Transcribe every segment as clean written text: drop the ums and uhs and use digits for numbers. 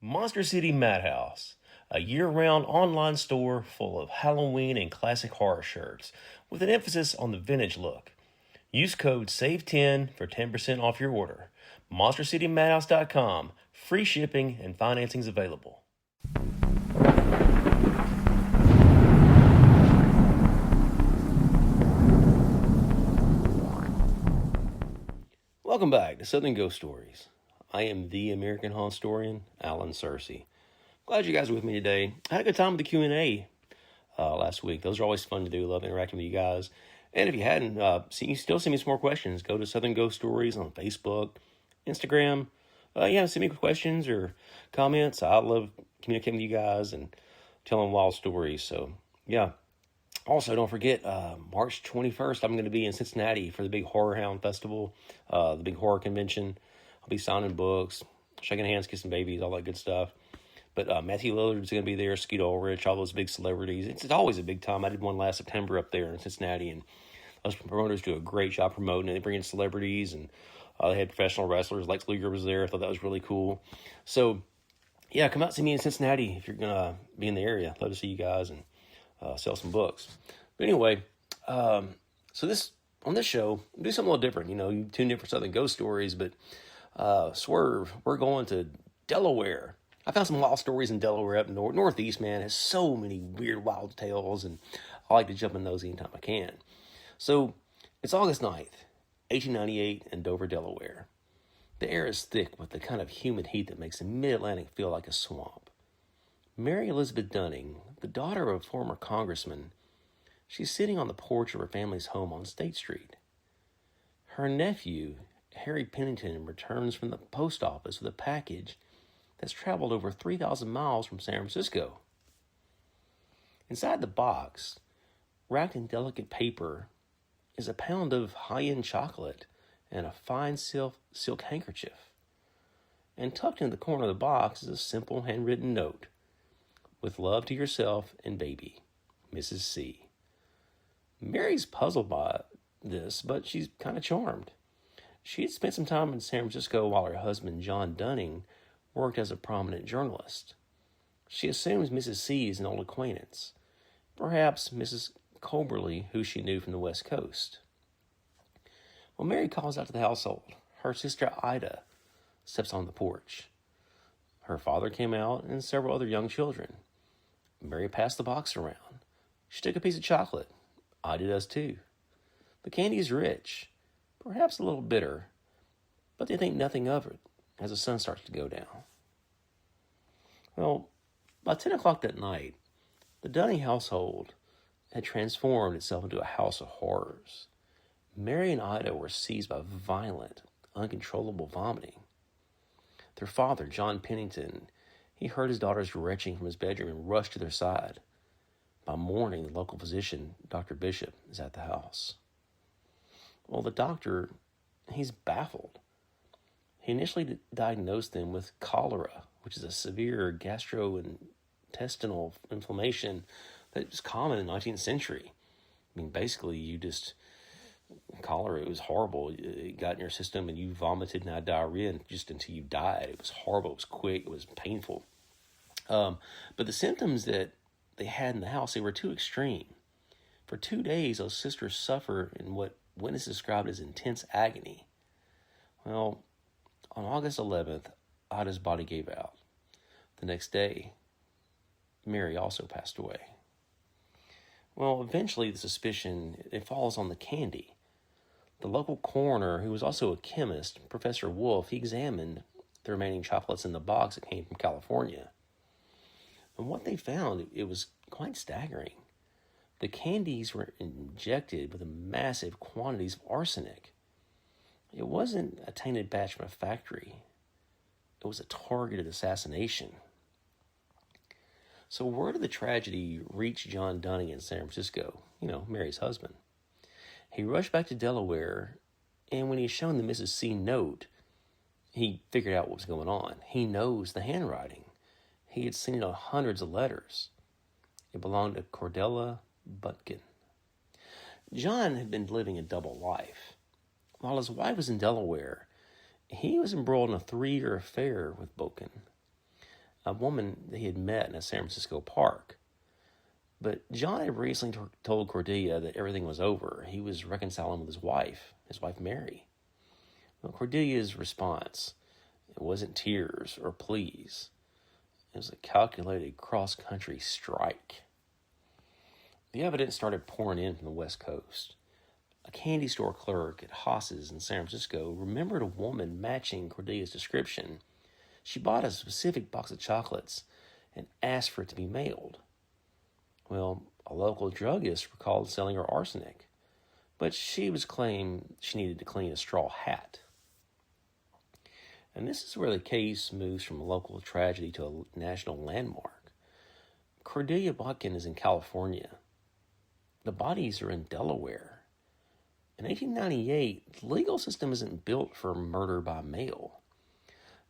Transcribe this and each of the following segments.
Monster City Madhouse, a year-round online store full of Halloween and classic horror shirts, with an emphasis on the vintage look. Use code SAVE10 for 10% off your order. MonsterCityMadhouse.com. Free shipping and financing's available. Welcome back to Southern Ghost Stories. I am the American Haunted Historian, Alan Searcy. Glad you guys are with me today. I had a good time with the Q&A last week. Those are always fun to do. Love interacting with you guys. And if you hadn't, you still send me some more questions. Go to Southern Ghost Stories on Facebook, Instagram. Send me questions or comments. I love communicating with you guys and telling wild stories. So, yeah. Also, don't forget, March 21st, I'm going to be in Cincinnati for the big Horror Hound Festival, the big horror convention. I'll be signing books, shaking hands, kissing babies, all that good stuff. But Matthew Lillard's going to be there, Skeet Ulrich, all those big celebrities. It's always a big time. I did one last September up there in Cincinnati, and those promoters do a great job promoting it. They bring in celebrities, and they had professional wrestlers. Lex Luger was there. I thought that was really cool. So, yeah, come out and see me in Cincinnati if you're going to be in the area. Love to see you guys and sell some books. But anyway, on this show, we'll do something a little different. You know, you tuned in for Southern Ghost Stories, but swerve, we're going to Delaware. I found some wild stories in Delaware up northeast, man. It has so many weird, wild tales, and I like to jump in those anytime I can. So, it's August 9th, 1898 in Dover, Delaware. The air is thick with the kind of humid heat that makes the mid-Atlantic feel like a swamp. Mary Elizabeth Dunning, the daughter of a former congressman, she's sitting on the porch of her family's home on State Street. Her nephew, Harry Pennington, returns from the post office with a package that's traveled over 3,000 miles from San Francisco. Inside the box, wrapped in delicate paper, is a pound of high-end chocolate and a fine silk handkerchief. And tucked in the corner of the box is a simple handwritten note. With love to yourself and baby, Mrs. C. Mary's puzzled by this, but she's kind of charmed. She had spent some time in San Francisco while her husband, John Dunning, worked as a prominent journalist. She assumes Mrs. C is an old acquaintance, perhaps Mrs. Coberly, who she knew from the West Coast. When Mary calls out to the household, her sister Ida steps on the porch. Her father came out and several other young children. Mary passed the box around. She took a piece of chocolate. Ida does too. The candy is rich, perhaps a little bitter, but they think nothing of it as the sun starts to go down. Well, by 10 o'clock that night, the Dunning household had transformed itself into a house of horrors. Mary and Ida were seized by violent, uncontrollable vomiting. Their father, John Pennington, he heard his daughters retching from his bedroom and rushed to their side. By morning, the local physician, Dr. Bishop, is at the house. Well, the doctor, he's baffled. He initially diagnosed them with cholera, which is a severe gastrointestinal inflammation that was common in the 19th century. I mean, basically, cholera, it was horrible. It got in your system and you vomited and had diarrhea just until you died. It was horrible. It was quick. It was painful. But the symptoms that they had in the house, they were too extreme. For 2 days, those sisters suffered in what witnesses described as intense agony. Well, on August 11th, Ida's body gave out. The next day, Mary also passed away. Well, eventually the suspicion, it falls on the candy. The local coroner, who was also a chemist, Professor Wolf, he examined the remaining chocolates in the box that came from California. And what they found, it was quite staggering. The candies were injected with massive quantities of arsenic. It wasn't a tainted batch from a factory. It was a targeted assassination. So word of the tragedy reached John Dunning in San Francisco, Mary's husband. He rushed back to Delaware, and when he was shown the Mrs. C note, he figured out what was going on. He knows the handwriting. He had seen it on hundreds of letters. It belonged to Cordelia Botkin. John had been living a double life. While his wife was in Delaware, he was embroiled in a 3-year affair with Botkin. a woman that he had met in a San Francisco park. But John had recently told Cordelia that everything was over. He was reconciling with his wife Mary. Well, Cordelia's response, it wasn't tears or pleas. It was a calculated cross-country strike. The evidence started pouring in from the West Coast. A candy store clerk at Haas's in San Francisco remembered a woman matching Cordelia's description. She bought a specific box of chocolates and asked for it to be mailed. Well, a local druggist recalled selling her arsenic, but she was claimed she needed to clean a straw hat. And this is where the case moves from a local tragedy to a national landmark. Cordelia Botkin is in California. The bodies are in Delaware. In 1898, the legal system isn't built for murder by mail.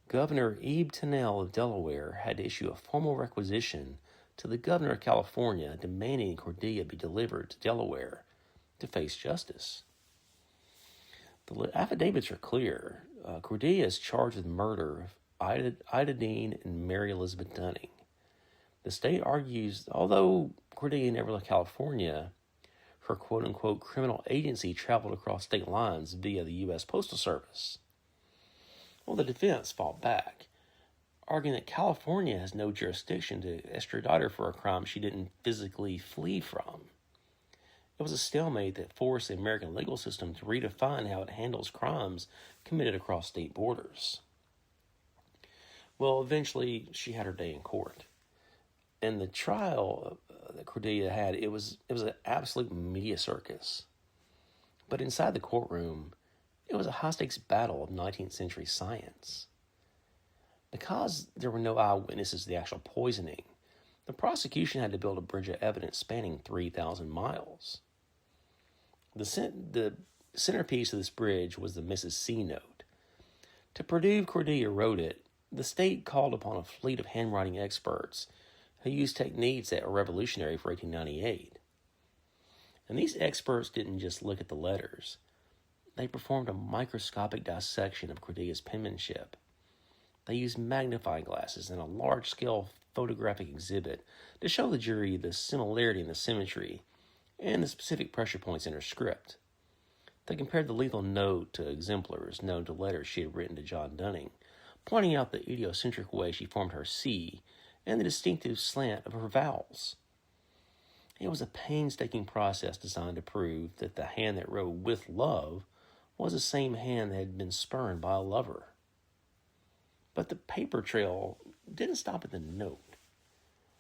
Governor Ebe Pennell of Delaware had to issue a formal requisition to the governor of California demanding Cordelia be delivered to Delaware to face justice. The affidavits are clear. Cordelia is charged with murder of Ida Dean and Mary Elizabeth Dunning. The state argues, although Cordelia never left California, her quote-unquote criminal agency traveled across state lines via the U.S. Postal Service. Well, the defense fought back, arguing that California has no jurisdiction to extradite her for a crime she didn't physically flee from. It was a stalemate that forced the American legal system to redefine how it handles crimes committed across state borders. Well, eventually, she had her day in court. And the trial that Cordelia had, it was an absolute media circus. But inside the courtroom, it was a high-stakes battle of 19th century science. Because there were no eyewitnesses to the actual poisoning, the prosecution had to build a bridge of evidence spanning 3,000 miles. The centerpiece of this bridge was the Mrs. C note. To prove Cordelia wrote it, the state called upon a fleet of handwriting experts who used techniques that were revolutionary for 1898. And these experts didn't just look at the letters. They performed a microscopic dissection of Cordelia's penmanship. They used magnifying glasses and a large-scale photographic exhibit to show the jury the similarity and the symmetry and the specific pressure points in her script. They compared the lethal note to exemplars known to letters she had written to John Dunning, pointing out the idiosyncratic way she formed her C and the distinctive slant of her vowels. It was a painstaking process designed to prove that the hand that wrote "with love" was the same hand that had been spurned by a lover. But the paper trail didn't stop at the note.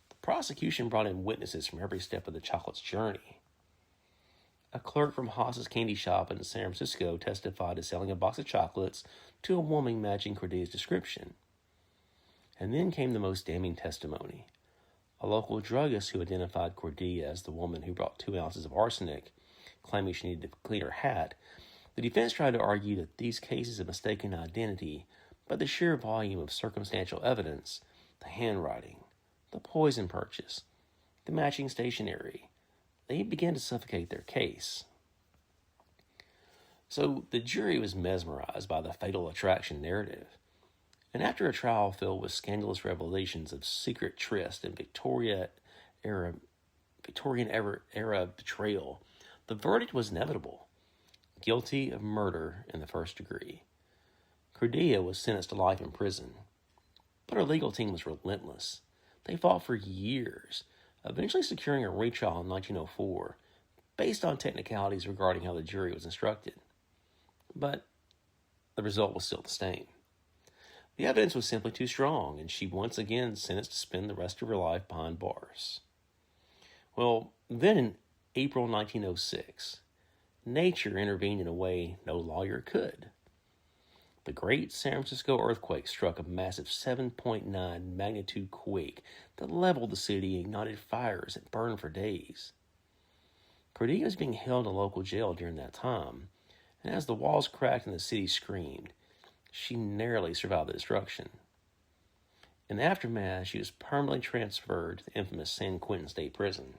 The prosecution brought in witnesses from every step of the chocolate's journey. A clerk from Haas's candy shop in San Francisco testified to selling a box of chocolates to a woman matching Cordelia's description. And then came the most damning testimony. A local druggist who identified Cordelia as the woman who brought 2 ounces of arsenic, claiming she needed to clean her hat. The defense tried to argue that these cases of mistaken identity, but the sheer volume of circumstantial evidence, the handwriting, the poison purchase, the matching stationery, they began to suffocate their case. So the jury was mesmerized by the fatal attraction narrative. And after a trial filled with scandalous revelations of secret tryst and Victorian-era betrayal, the verdict was inevitable: guilty of murder in the first degree. Cordelia was sentenced to life in prison, but her legal team was relentless. They fought for years, eventually securing a retrial in 1904, based on technicalities regarding how the jury was instructed. But the result was still the same. The evidence was simply too strong, and she once again sentenced to spend the rest of her life behind bars. Well, then in April 1906, nature intervened in a way no lawyer could. The great San Francisco earthquake struck a massive 7.9 magnitude quake that leveled the city and ignited fires that burned for days. Cordelia was being held in a local jail during that time, and as the walls cracked and the city screamed, she narrowly survived the destruction. In the aftermath, she was permanently transferred to the infamous San Quentin State Prison.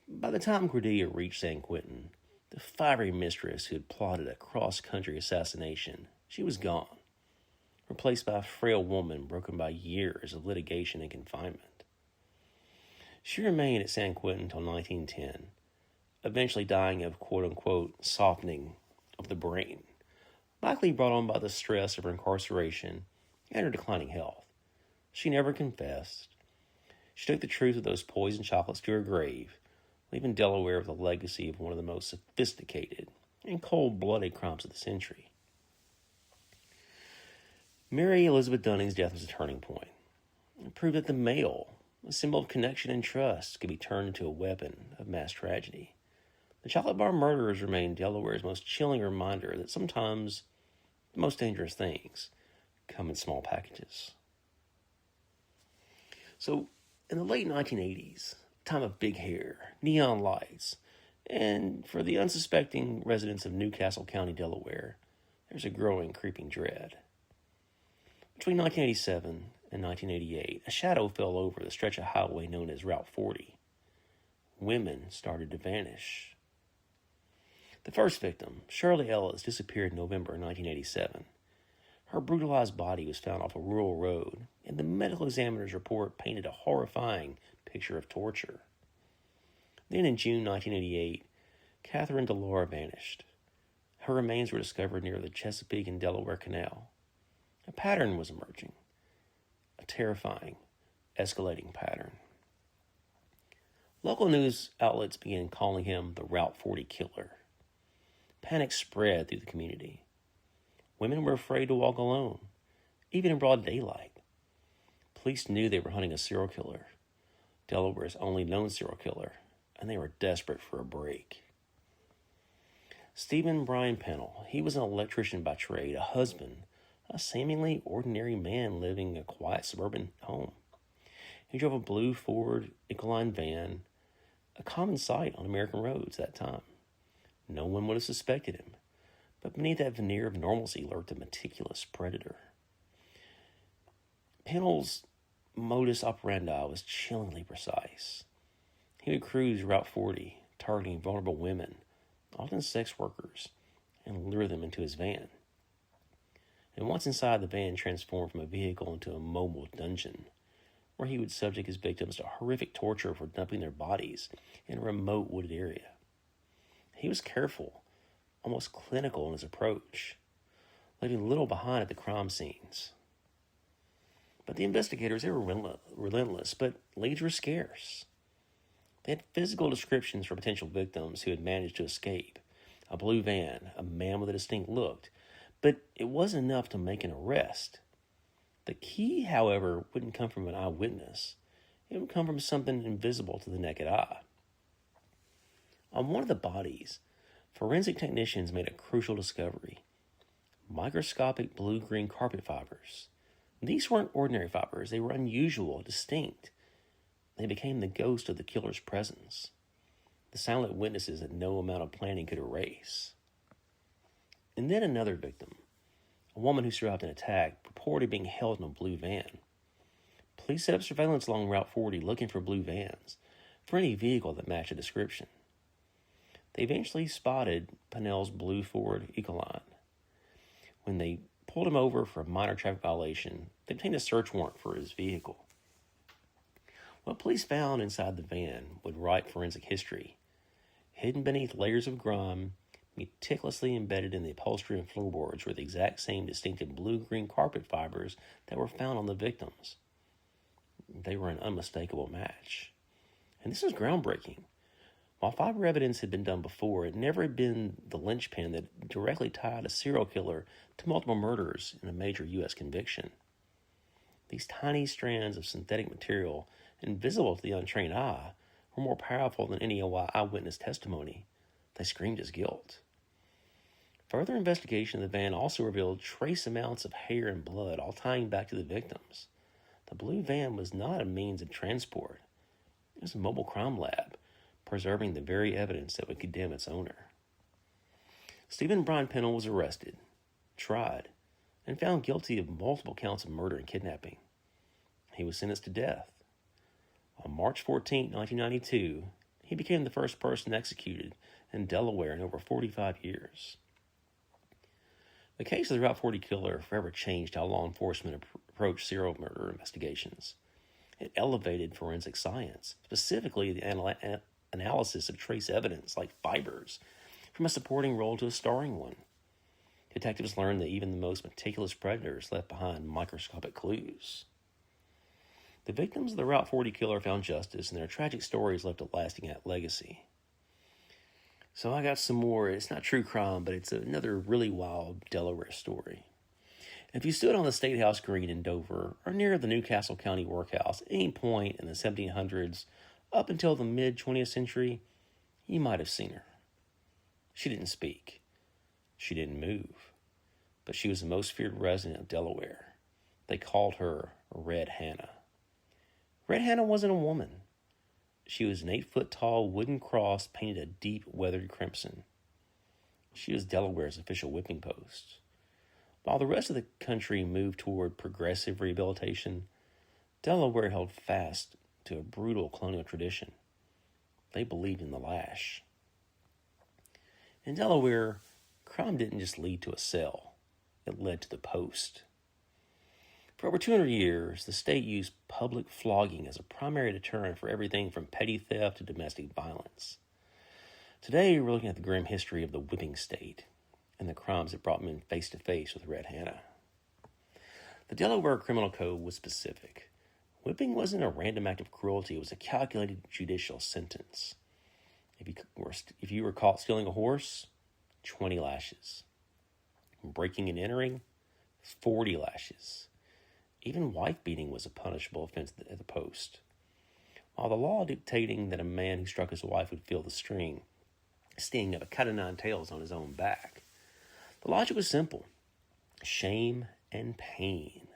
By the time Cordelia reached San Quentin, the fiery mistress who had plotted a cross-country assassination, she was gone. replaced by a frail woman broken by years of litigation and confinement. She remained at San Quentin until 1910, eventually dying of quote-unquote softening of the brain, likely brought on by the stress of her incarceration and her declining health. She never confessed. She took the truth of those poisoned chocolates to her grave, leaving Delaware with a legacy of one of the most sophisticated and cold-blooded crimes of the century. Mary Elizabeth Dunning's death was a turning point. It proved that the mail, a symbol of connection and trust, could be turned into a weapon of mass tragedy. The chocolate bar murderers remain Delaware's most chilling reminder that sometimes the most dangerous things come in small packages. So, in the late 1980s, time of big hair, neon lights, and for the unsuspecting residents of Newcastle County, Delaware, there's a growing, creeping dread. Between 1987 and 1988, a shadow fell over the stretch of highway known as Route 40. Women started to vanish. The first victim, Shirley Ellis, disappeared in November 1987. Her brutalized body was found off a rural road, and the medical examiner's report painted a horrifying picture of torture. Then in June 1988, Catherine Delaware vanished. Her remains were discovered near the Chesapeake and Delaware Canal. A pattern was emerging, a terrifying, escalating pattern. Local news outlets began calling him the Route 40 killer. Panic spread through the community. Women were afraid to walk alone, even in broad daylight. Police knew they were hunting a serial killer, Delaware's only known serial killer, and they were desperate for a break. Steven Brian Pennell, he was an electrician by trade, a husband, a seemingly ordinary man living in a quiet suburban home. He drove a blue Ford Ecoline van, a common sight on American roads at that time. No one would have suspected him, but beneath that veneer of normalcy lurked a meticulous predator. Pennell's modus operandi was chillingly precise. He would cruise Route 40, targeting vulnerable women, often sex workers, and lure them into his van. And once inside, the van transformed from a vehicle into a mobile dungeon, where he would subject his victims to horrific torture for dumping their bodies in a remote wooded area. He was careful, almost clinical in his approach, leaving little behind at the crime scenes. But the investigators, they were relentless, but leads were scarce. They had physical descriptions for potential victims who had managed to escape. A blue van, a man with a distinct look, but it wasn't enough to make an arrest. The key, however, wouldn't come from an eyewitness. It would come from something invisible to the naked eye. On one of the bodies, forensic technicians made a crucial discovery: microscopic blue-green carpet fibers. These weren't ordinary fibers. They were unusual, distinct. They became the ghost of the killer's presence, the silent witnesses that no amount of planning could erase. And then another victim, a woman who survived an attack, reported being held in a blue van. Police set up surveillance along Route 40 looking for blue vans, for any vehicle that matched the description. They eventually spotted Pennell's blue Ford Ecoline. When they pulled him over for a minor traffic violation, they obtained a search warrant for his vehicle. What police found inside the van would write forensic history. Hidden beneath layers of grime, meticulously embedded in the upholstery and floorboards were the exact same distinctive blue-green carpet fibers that were found on the victims. They were an unmistakable match. And this was groundbreaking. While fiber evidence had been done before, it never had been the linchpin that directly tied a serial killer to multiple murders in a major U.S. conviction. These tiny strands of synthetic material, invisible to the untrained eye, were more powerful than any eyewitness testimony. They screamed his guilt. Further investigation of the van also revealed trace amounts of hair and blood, all tying back to the victims. The blue van was not a means of transport. It was a mobile crime lab, preserving the very evidence that would condemn its owner. Steven Brian Pennell was arrested, tried, and found guilty of multiple counts of murder and kidnapping. He was sentenced to death. On March 14, 1992, he became the first person executed in Delaware in over 45 years. The case of the Route 40 killer forever changed how law enforcement approached serial murder investigations. It elevated forensic science, specifically the analysis of trace evidence like fibers, from a supporting role to a starring one. Detectives learned that even the most meticulous predators left behind microscopic clues. The victims of the Route 40 killer found justice, and their tragic stories left a lasting legacy. So I got some more. It's not true crime, but it's another really wild Delaware story. If you stood on the State House Green in Dover or near the Newcastle County Workhouse at any point in the 1700s up until the mid-20th century, you might have seen her. She didn't speak. She didn't move. But she was the most feared resident of Delaware. They called her Red Hannah. Red Hannah wasn't a woman. She was an 8-foot-tall wooden cross painted a deep weathered crimson. She was Delaware's official whipping post. While the rest of the country moved toward progressive rehabilitation, Delaware held fast to a brutal colonial tradition. They believed in the lash. In Delaware, crime didn't just lead to a cell. It led to the post. For over 200 years, the state used public flogging as a primary deterrent for everything from petty theft to domestic violence. Today, we're looking at the grim history of the whipping state and the crimes that brought men face to face with Red Hannah. The Delaware Criminal Code was specific. Whipping wasn't a random act of cruelty, it was a calculated judicial sentence. If you were caught stealing a horse, 20 lashes. Breaking and entering, 40 lashes. Even wife beating was a punishable offense at the post. While the law dictating that a man who struck his wife would feel the sting of a cat o' nine tails on his own back, the logic was simple: shame and pain.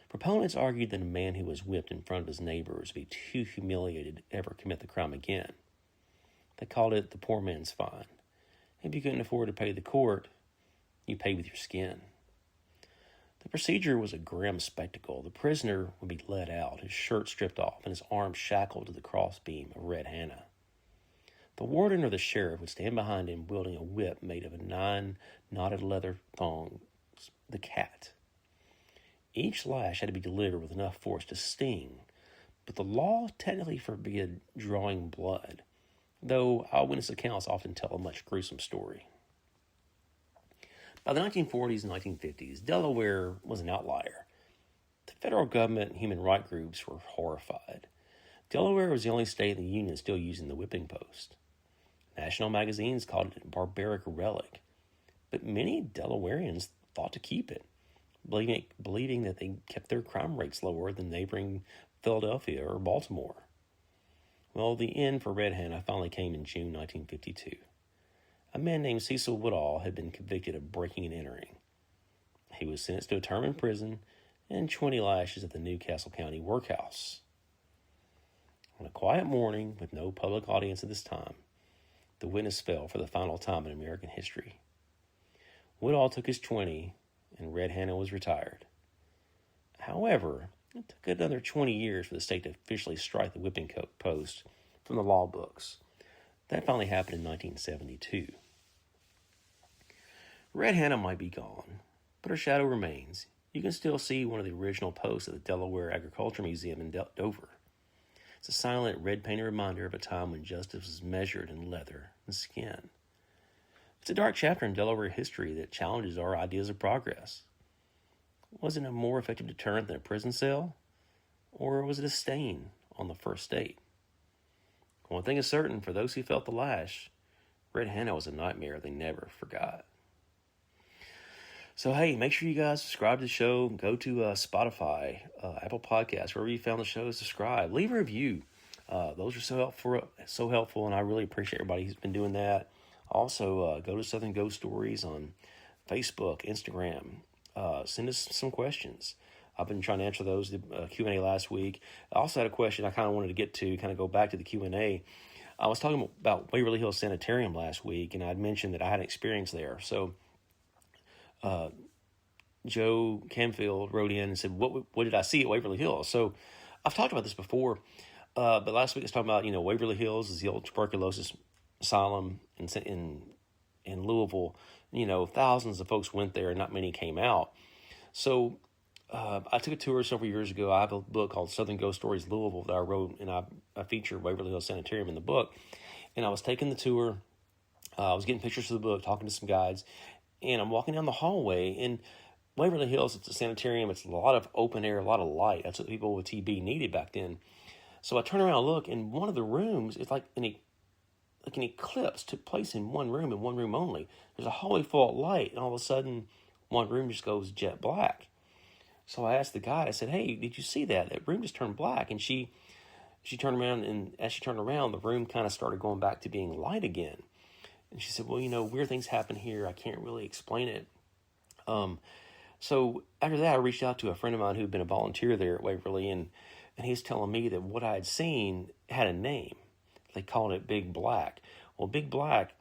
Proponents argued that a man who was whipped in front of his neighbors would be too humiliated to ever commit the crime again. They called it the poor man's fine. If you couldn't afford to pay the court, you paid with your skin. The procedure was a grim spectacle. The prisoner would be led out, his shirt stripped off, and his arms shackled to the crossbeam of Red Hannah. The warden or the sheriff would stand behind him wielding a whip made of a 9 knotted leather thongs, the cat. Each lash had to be delivered with enough force to sting, but the law technically forbid drawing blood, though eyewitness accounts often tell a much gruesome story. By the 1940s and 1950s, Delaware was an outlier. The federal government and human rights groups were horrified. Delaware was the only state in the Union still using the whipping post. National magazines called it a barbaric relic, but many Delawareans fought to keep it, believing that they kept their crime rates lower than neighboring Philadelphia or Baltimore. Well, the end for Red Hannah finally came in June 1952. A man named Cecil Woodall had been convicted of breaking and entering. He was sentenced to a term in prison and 20 lashes at the Newcastle County Workhouse. On a quiet morning with no public audience at this time, the witness fell for the final time in American history. Woodall took his 20, and Red Hannah was retired. However, it took another 20 years for the state to officially strike the whipping post from the law books. That finally happened in 1972. Red Hannah might be gone, but her shadow remains. You can still see one of the original posts at the Delaware Agriculture Museum in Dover. It's a silent, red-painted reminder of a time when justice was measured in leather and skin. It's a dark chapter in Delaware history that challenges our ideas of progress. Was it a more effective deterrent than a prison cell? Or was it a stain on the first state? One thing is certain, for those who felt the lash, Red Hannah was a nightmare they never forgot. So, hey, make sure you guys subscribe to the show. Go to Spotify, Apple Podcasts, wherever you found the show, subscribe. Leave a review. Those are so helpful, and I really appreciate everybody who's been doing that. Also, go to Southern Ghost Stories on Facebook, Instagram. Send us some questions. I've been trying to answer those, the Q&A last week. I also had a question I kind of wanted to get to, kind of go back to the Q&A. I was talking about Waverly Hills Sanitarium last week, and I'd mentioned that I had an experience there. So Joe Camfield wrote in and said, what did I see at Waverly Hills? So I've talked about this before, but last week I was talking about, Waverly Hills is the old tuberculosis asylum in Louisville. thousands of folks went there and not many came out. So I took a tour several years ago. I have a book called Southern Ghost Stories Louisville that I wrote, and I feature Waverly Hills Sanitarium in the book. And I was taking the tour. I was getting pictures of the book, talking to some guides, and I'm walking down the hallway. And Waverly Hills, it's a sanitarium. It's a lot of open air, a lot of light. That's what people with TB needed back then. So I turn around and look, and one of the rooms, it's like an eclipse took place in one room and one room only. There's a hallway full of light, and all of a sudden, one room just goes jet black. So I asked the guide, I said, "Hey, did you see that? That room just turned black." And she turned around, and as she turned around, the room kind of started going back to being light again. And she said, "Well, weird things happen here. I can't really explain it." So after that, I reached out to a friend of mine who'd been a volunteer there at Waverly, and he's telling me that what I had seen had a name. They called it Big Black. Well, Big Black,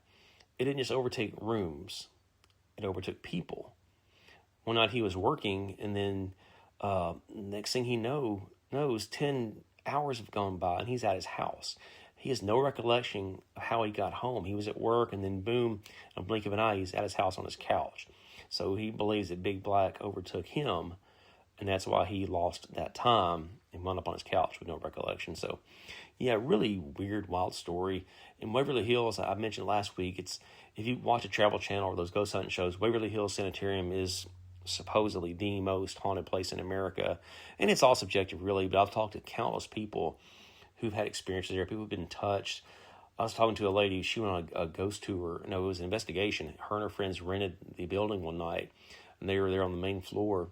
it didn't just overtake rooms. It overtook people. One night he was working, and then next thing he knows, 10 hours have gone by, and he's at his house. He has no recollection of how he got home. He was at work, and then boom, in a blink of an eye, he's at his house on his couch. So he believes that Big Black overtook him, and that's why he lost that time and wound up on his couch with no recollection. So, yeah, really weird, wild story. In Waverly Hills, I mentioned last week, if you watch a Travel Channel or those ghost hunting shows, Waverly Hills Sanitarium is supposedly the most haunted place in America. And it's all subjective, really, but I've talked to countless people who've had experiences there, people who've been touched. I was talking to a lady, she went on a ghost tour. No, it was an investigation. Her and her friends rented the building one night, and they were there on the main floor.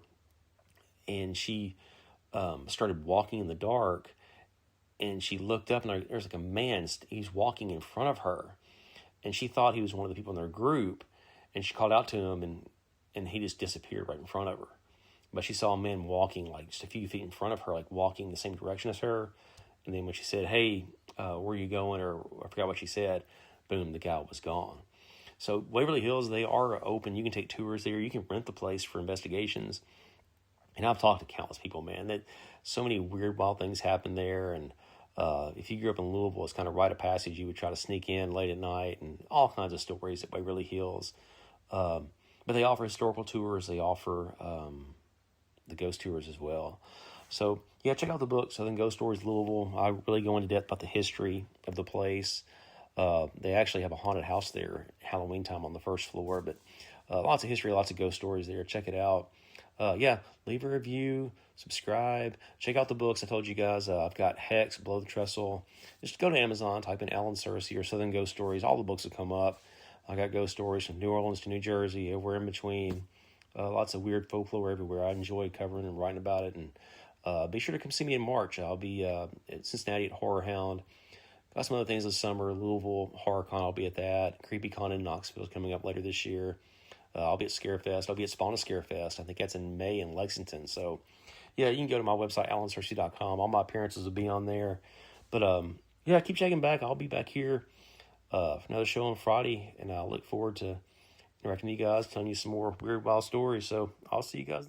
And she started walking in the dark, and she looked up, and there's like a man, he's walking in front of her. And she thought he was one of the people in their group, and she called out to him, and he just disappeared right in front of her. But she saw a man walking like just a few feet in front of her, like walking the same direction as her. And then when she said, "Hey, where are you going?" or I forgot what she said, boom, the guy was gone. So Waverly Hills, they are open. You can take tours there. You can rent the place for investigations. And I've talked to countless people, man, that so many weird, wild things happen there. And if you grew up in Louisville, it's kind of rite of passage. You would try to sneak in late at night, and all kinds of stories at Waverly Hills. But they offer historical tours. They offer the ghost tours as well. So, yeah, check out the book, Southern Ghost Stories Louisville. I really go into depth about the history of the place. They actually have a haunted house there Halloween time on the first floor. But lots of history, lots of ghost stories there. Check it out. Yeah, leave a review, subscribe, check out the books. I told you guys I've got Hex, Below the Trestle. Just go to Amazon, type in Alan Searcy or Southern Ghost Stories. All the books will come up. I got ghost stories from New Orleans to New Jersey, everywhere in between. Lots of weird folklore everywhere. I enjoy covering and writing about it. And be sure to come see me in March. I'll be at Cincinnati at Horror Hound. Got some other things this summer. Louisville Horror Con, I'll be at that. Creepy Con in Knoxville is coming up later this year. I'll be at Scarefest. I'll be at Spawn Scarefest. I think that's in May in Lexington. So, yeah, you can go to my website, alansearcy.com. All my appearances will be on there. But, yeah, keep checking back. I'll be back here for another show on Friday, and I look forward to interacting with you guys, telling you some more weird, wild stories. So I'll see you guys.